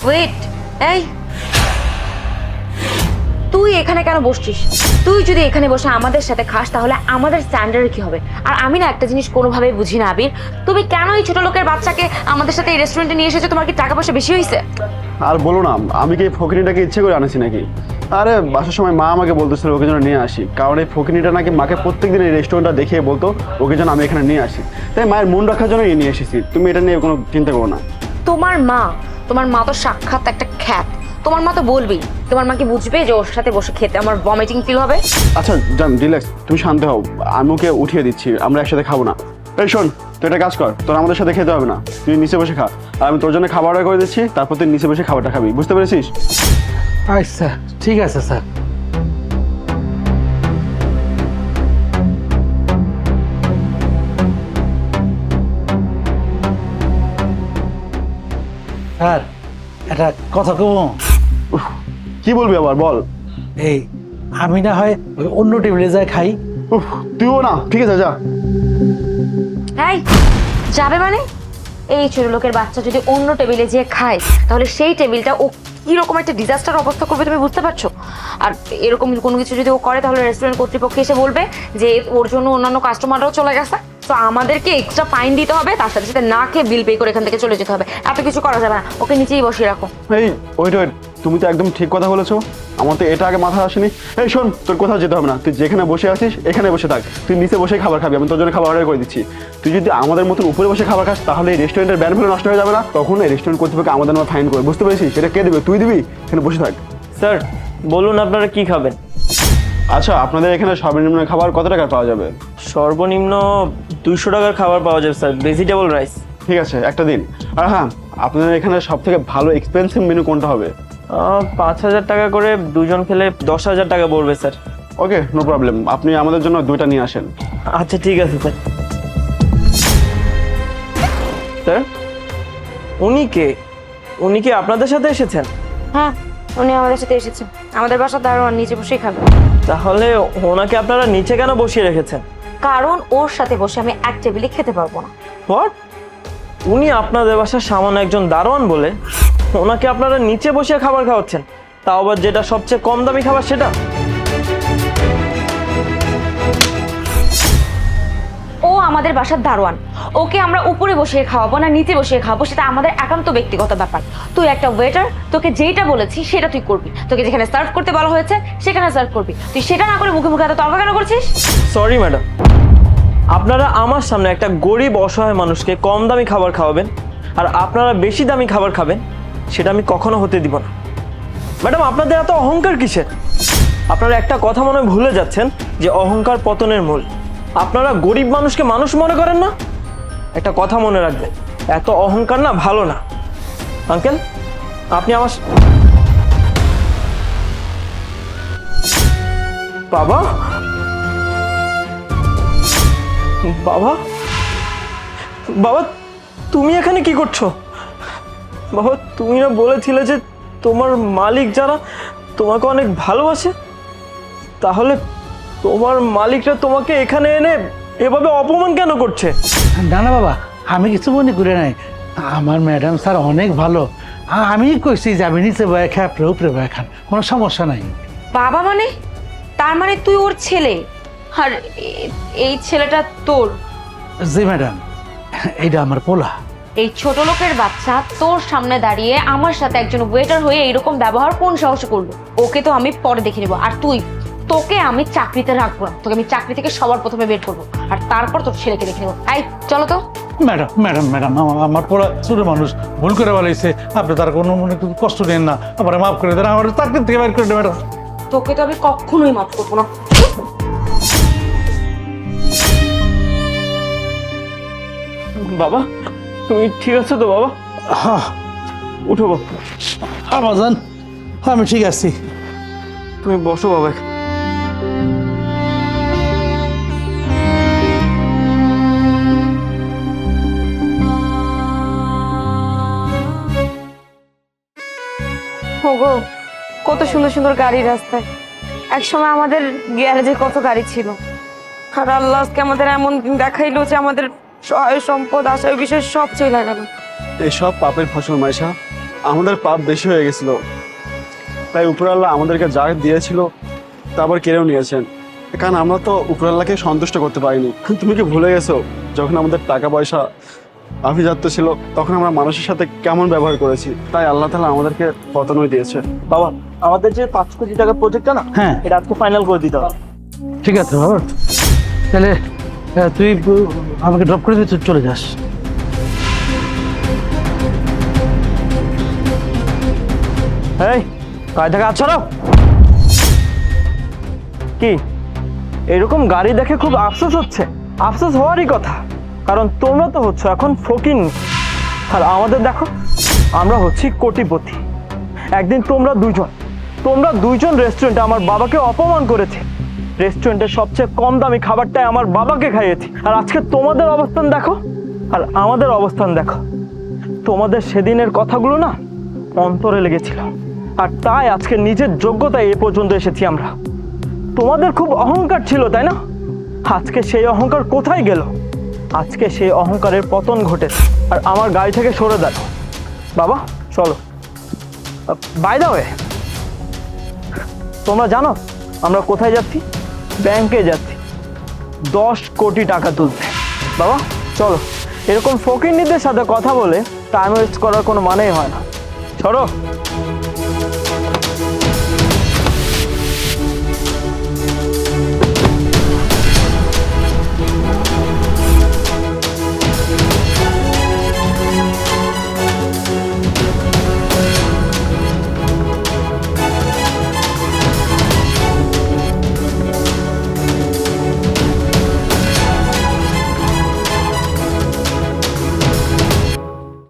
Wait, এই তুই এখানে কেন বসছিস? তুই যদি এখানে বসে আমাদের সাথে খাস তাহলে আমাদের স্ট্যান্ডার্ড কি হবে? আর আমি না একটা জিনিস কোনোভাবেই বুঝি না আবির, তুমি কেন এই ছোট লোকের বাচ্চাকে আমাদের সাথে এই রেস্টুরেন্টে নিয়ে এসেছো? তোমার কি টাকা পয়সা বেশি হয়েছে? আর বলো না, আমি কি এই ফকিনিটাকে ইচ্ছে করে আনেছি নাকি? আরে বাসার সময় মা আমাকে বলতেছিল ওকে যেন নিয়ে আসি, কারণ এই ফকিনিটা নাকি মাকে প্রত্যেকদিন এই রেস্টুরেন্টটা দেখিয়ে বলতো ওকে যেন আমি এখানে নিয়ে আসি। তাই মায়ের মন রাখার জন্য নিয়ে এসেছি। তুমি এটা নিয়ে কোনো চিন্তা করো না। তোমার মা তো সাক্ষাৎ একটা খ্যাত। তোমার মা তো বলবেই, তোমার মা কি বুঝবে যে ওর সাথে বসে খেতে আমার ভমিটিং ফিল হবে? আচ্ছা জান, রিল্যাক্স, তুমি শান্ত হও। আমি ওকে উঠিয়ে দিচ্ছি, আমরা একসাথে খাবো না। এই শোন, তুই একটা কাজ কর, তোর আমাদের সাথে খেতে হবে না, তুই নিচে বসে খা। আর আমি তোর জন্য খাবার অর্ডার করে দিচ্ছি, তারপর তুই নিচে বসে খাবারটা খাবি, বুঝতে পেরেছিস? আচ্ছা ঠিক আছে স্যার। স্যার একটা কথা কব। কি বলবি আবার, বল। এই আমি না হয় ওই অন্য টেবিলে যাই খাই। তুইও না, ঠিক আছে যা। এই যাবে মানে? এই ছোট লোকের বাচ্চা যদি অন্য টেবিলে যেয়ে খায় তাহলে সেই টেবিলটা ও কিরকম একটা ডিজাস্টার অবস্থা করবে তুমি বুঝতে পারছো? আর এরকম কোনো কিছু যদি ও করে তাহলে রেস্টুরেন্ট কর্তৃপক্ষ এসে বলবে যে ওর জন্য অন্যান্য কাস্টমাররাও চলে গেছে, তো আমাদেরকে এক্সট্রা ফাইন দিতে হবে, তার সাথে সাথে না খেয়ে বিল পে করে এখান থেকে চলে যেতে হবে। এত কিছু করা যাবে না, ওকে নিচেই বসিয়ে রাখো। এই ওয়েট ওয়েট, তুমি তো একদম ঠিক কথা বলেছো, আমার তো এটা আগে মাথায় আসেনি। এই শোন, তোর কোথাও যেতে হবে না, তুই যেখানে বসে আছিস এখানে বসে থাক, তুই নিচে বসে খাবার খাবি, আমি তোর জন্য খাবার অর্ডার করে দিচ্ছি। তুই যদি আমাদের মতন উপরে বসে খাবার খাস তাহলে এই রেস্টুরেন্টের ব্যান ভ্যালু নষ্ট হয়ে যাবে না, তখন এই রেস্টুরেন্ট কর্তৃপক্ষ আমাদের নামে ফাইন করবে, বুঝতে পেরেছিস? সেটা কে দেবে? তুই দিবি, এখানে বসে থাক। স্যার বলুন আপনারা কি খাবেন? আচ্ছা, আপনাদের এখানে সর্বনিম্ন খাবার কত টাকার পাওয়া যাবে? সর্বনিম্ন 200 টাকার খাবার পাওয়া যাবে স্যার, ভেজিটেবল রাইস। ঠিক আছে, একটা দিন। আর হ্যাঁ, আপনাদের এখানে সব থেকে ভালো এক্সপেন্সিভ মেনু কোনটা হবে? 5,000 টাকা করে দুজন খেলে 10,000 টাকা পড়বে স্যার। ওকে, নো প্রবলেম, আপনি আমাদের জন্য দুইটা নিয়ে আসেন। আচ্ছা ঠিক আছে স্যার। স্যার উনি কি আপনাদের সাথে এসেছেন? হ্যাঁ, উনি আমাদের সাথে এসেছেন, আমাদের বাসা দারোয়ান, নিচে বসেই খাবে। তাহলে ওনাকে আপনারা নিচে কেন বসিয়ে রেখেছেন? কারণ ওর সাথে বসে আমি এক টেবিলে খেতে পারবো না। হোয়াট? উনি আপনাদের বাসার সামান্য একজন দারোয়ান বলে ওনাকে আপনারা নিচে বসে খাবার খাওয়াচ্ছেন, তাও আবার যেটা সবচেয়ে কম দামি খাবার সেটা? ও আমাদের বাসার দারোয়ান, ওকে আমরা উপরে বসিয়ে খাওয়াবো না নিচে বসিয়ে খাওয়াবো সেটা আমাদের একান্ত ব্যক্তিগত ব্যাপার। তুই একটা ওয়েটার, তোকে যেটা বলেছি সেটা তুই করবি, তোকে যেখানে সার্ভ করতে বলা হয়েছে সেখানে সার্ভ করবি, তুই সেটা না করে মুখে মুখে এত তর্ক কেন করছিস? সরি ম্যাডাম, আপনারা আমার সামনে একটা গরিব অসহায় মানুষকে কম দামি খাবার খাওয়াবেন আর আপনারা বেশি দামি খাবার খাবেন, সেটা আমি কখনো হতে দিব না। ম্যাডাম আপনাদের এত অহংকার কিসের? আপনারা একটা কথা মনে হয় ভুলে যাচ্ছেন যে অহংকার পতনের মূল। আপনারা গরিব মানুষকে মানুষ মনে করেন না? একটা কথা মনে রাখবেন, এত অহংকার না ভালো না। আঙ্কেল আপনি আমার বাবা বাবা বাবা তুমি এখানে কি করছো? বাবা তুমি না বলেছিলে যে তোমার মালিক যারা তোমাকে অনেক ভালোবাসে, তাহলে তোমার মালিকরা তোমাকে এখানে এনে এভাবে অপমান কেন করছে? না না বাবা, আমি কিছু মনে করে নাই, আমার ম্যাডাম স্যার অনেক ভালো। আমি কইছি যে আমি নিচে বয়ে খাই, আপনি উপরে বয়ে খান, কোনো সমস্যা নাই। বাবা মানে? তার মানে তুই ওর ছেলে, আর এই ছেলেটা তোর? জি ম্যাডাম, এইটা আমার পোলা। এই ছোট লোকের বাচ্চা তোর সামনে দাঁড়িয়ে আমার সাথে একজন ওয়েটার হয়ে এইরকম ব্যবহার কোন সাহসে করলো? ওকে তো আমি পরে দেখে নেবো। আর তোকে আমি চাকরিতে রাখবো না, তোকে আমি চাকরি থেকে সবার প্রথমে বের করবো, আর তারপর তোর ছেলেকে দেখে নেবো। এই চলো তো। ম্যাডাম ম্যাডাম ম্যাডাম, আমার পোলা ছোট মানুষ, ভুল করে বলাইছে, আপনি তার কোনো মনে কষ্ট নেন না, আবার মাফ করে দেন, আমার চাকরি থেকে বের করে দেন ম্যাডাম। তোকে তো আমি কখনোই মাফ করবো না। বাবা তুমি ঠিক আছো তো? বাবা হ্যাঁ উঠো বাবা। আমার জান, আমি ঠিক আছি। তুমি বসো বাবা। ওগো, কত সুন্দর সুন্দর গাড়ি রাস্তায়, একসময় আমাদের গ্যারেজে কত গাড়ি ছিল, আর আল্লাহ আজকে আমাদের এমন দিন দেখাইলো যে আমাদের সহায় সম্পদ আশায় বিষয় সব চলে গেল। এসব পাপের ফসল মাইশা, আমাদের পাপ বেশি হয়ে গেছিল, তাই উপরাল্লাহ আমাদেরকে যা দিয়েছিল তা আবার কেড়েও নিয়েছেন। কারণ আমরা তো উপরাল্লাহকে সন্তুষ্ট করতে পারিনি। তুমি কি ভুলে গেছো যখন আমাদের টাকা পয়সা আভিজাত্য ছিল তখন আমরা মানুষের সাথে কেমন ব্যবহার করেছি? তাই আল্লাহ তাআলা আমাদেরকে পতনই দিয়েছে। বাবা, আমাদের যে 5 কোটি টাকার প্রজেক্টটা না, হ্যাঁ। এটা আজকে ফাইনাল করে দিতে হবে। ঠিক আছে বাবা, তাহলে তুই আমাকে ড্রপ করে দিয়ে তুই চলে যাস। এই গাড়ি থেকে হাত সরাও। কি এরকম গাড়ি দেখে খুব আফসোস হচ্ছে? আফসোস হওয়ারই কথা, কারণ তোমরা তো হচ্ছে এখন ফকির, আর আমাদের দেখো আমরা হচ্ছি কোটিপতি। একদিন তোমরা দুইজন রেস্টুরেন্টে আমার বাবাকে অপমান করেছে, রেস্টুরেন্টের সবচেয়ে কম দামি খাবারটাই আমার বাবাকে খাইয়েছি। আর আজকে তোমাদের অবস্থান দেখো আর আমাদের অবস্থান দেখো। তোমাদের সেদিনের কথাগুলো না অন্তরে লেগেছিল, আর তাই আজকে নিজের যোগ্যতায় এ পর্যন্ত এসেছি আমরা। তোমাদের খুব অহংকার ছিল, তাই না? আজকে সেই অহংকার কোথায় গেল? আজকে সেই অহংকারের পতন ঘটেছে। আর আমার গাড়ি থেকে সরে দাও বাবা, চলো। বাই দ্য ওয়ে, তোমরা জানো আমরা কোথায় যাচ্ছি? ব্যাংকে যাচ্ছি 10 কোটি টাকা তুলতে। বাবা চলো, এরকম ফকিরনিদের সাথে কথা বলে টাইম ওয়েস্ট করার কোনো মানেই হয় না। চলো।